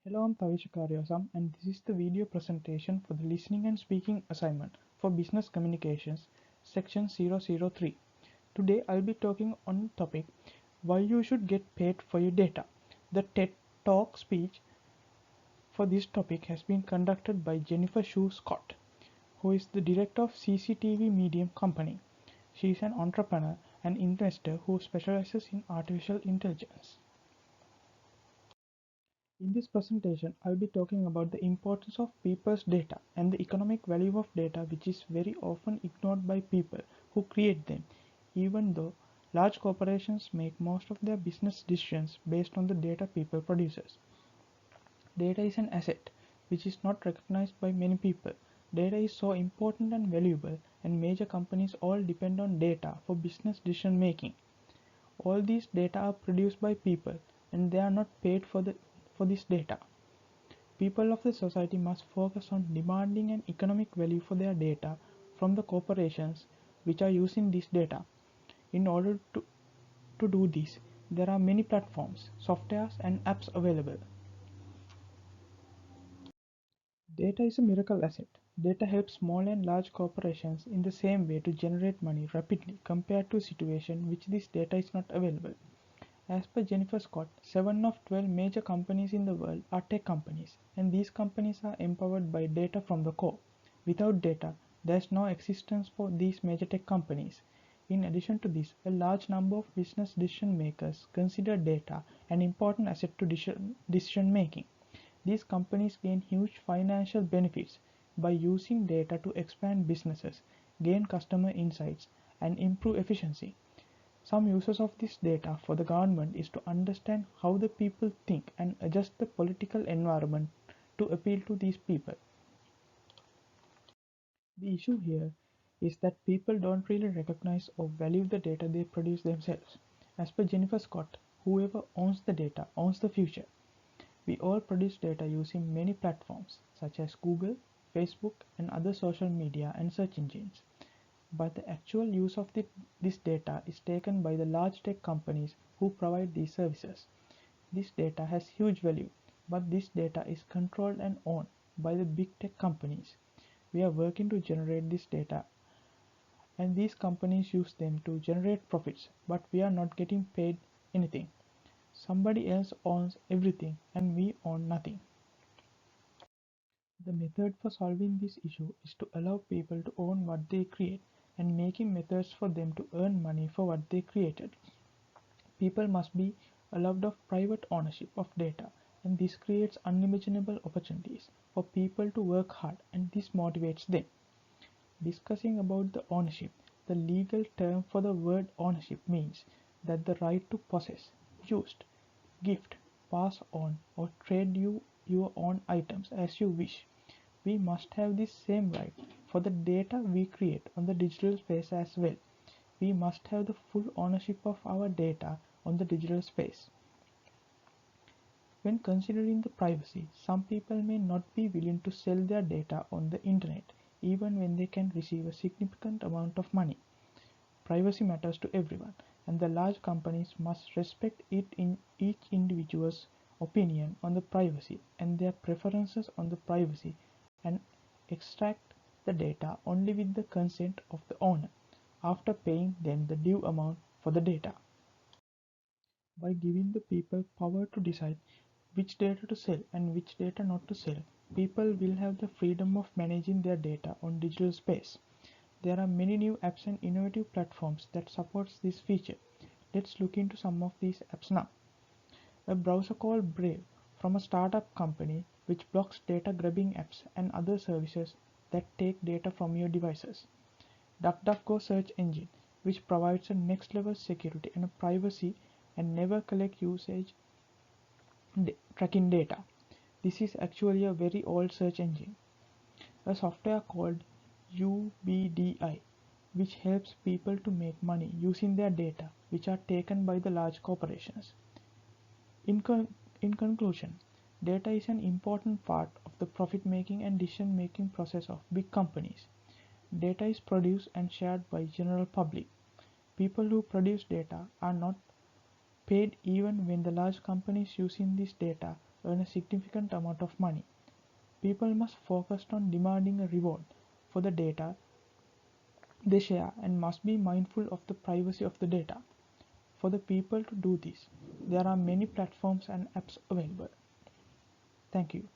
Hello, I'm Thavisha Kariyawasam, and this is the video presentation for the listening and speaking assignment for business communications, section 003. Today, I'll be talking on the topic why you should get paid for your data. The TED Talk speech for this topic has been conducted by Jennifer Shue Scott, who is the director of CCTVmedium company. She is an entrepreneur and investor who specializes in artificial intelligence. In this presentation, I'll be talking about the importance of people's data and the economic value of data, which is very often ignored by people who create them, even though large corporations make most of their business decisions based on the data people produces. Data is an asset which is not recognized by many people. Data is so important and valuable, and major companies all depend on data for business decision making. All these data are produced by people, and they are not paid for this data. People of the society must focus on demanding an economic value for their data from the corporations which are using this data. In order to do this, there are many platforms, softwares, and apps available. Data is a miracle asset. Data helps small and large corporations in the same way to generate money rapidly compared to a situation which this data is not available. As per Jennifer Scott, 7 of 12 major companies in the world are tech companies, and these companies are empowered by data from the core. Without data, there is no existence for these major tech companies. In addition to this, a large number of business decision makers consider data an important asset to decision making. These companies gain huge financial benefits by using data to expand businesses, gain customer insights, and improve efficiency. Some uses of this data for the government is to understand how the people think and adjust the political environment to appeal to these people. The issue here is that people don't really recognize or value the data they produce themselves. As per Jennifer Scott, whoever owns the data owns the future. We all produce data using many platforms such as Google, Facebook, and other social media and search engines. But the actual use of this data is taken by the large tech companies who provide these services. This data has huge value, but this data is controlled and owned by the big tech companies. We are working to generate this data, and these companies use them to generate profits, but we are not getting paid anything. Somebody else owns everything, and we own nothing. The method for solving this issue is to allow people to own what they create and making methods for them to earn money for what they created. People must be allowed of private ownership of data, and this creates unimaginable opportunities for people to work hard, and this motivates them. Discussing about the ownership, the legal term for the word ownership means that the right to possess, use, gift, pass on, or trade your own items as you wish. We must have this same right for the data we create on the digital space as well. We must have the full ownership of our data on the digital space. When considering the privacy, some people may not be willing to sell their data on the internet even when they can receive a significant amount of money. Privacy matters to everyone, and the large companies must respect it in each individual's opinion on the privacy and their preferences on the privacy, and extract the data only with the consent of the owner after paying them the due amount for the data. By giving the people power to decide which data to sell and which data not to sell, people will have the freedom of managing their data on digital space. There are many new apps and innovative platforms that supports this feature. Let's look into some of these apps now. A browser called Brave from a startup company which blocks data grabbing apps and other services that take data from your devices. DuckDuckGo search engine which provides a next level security and a privacy and never collect usage tracking data. This is actually a very old search engine. A software called UBDI which helps people to make money using their data which are taken by the large corporations. In conclusion, data is an important part of the profit-making and decision-making process of big companies. Data is produced and shared by general public. People who produce data are not paid even when the large companies using this data earn a significant amount of money. People must focus on demanding a reward for the data they share and must be mindful of the privacy of the data. For the people to do this, there are many platforms and apps available. Thank you.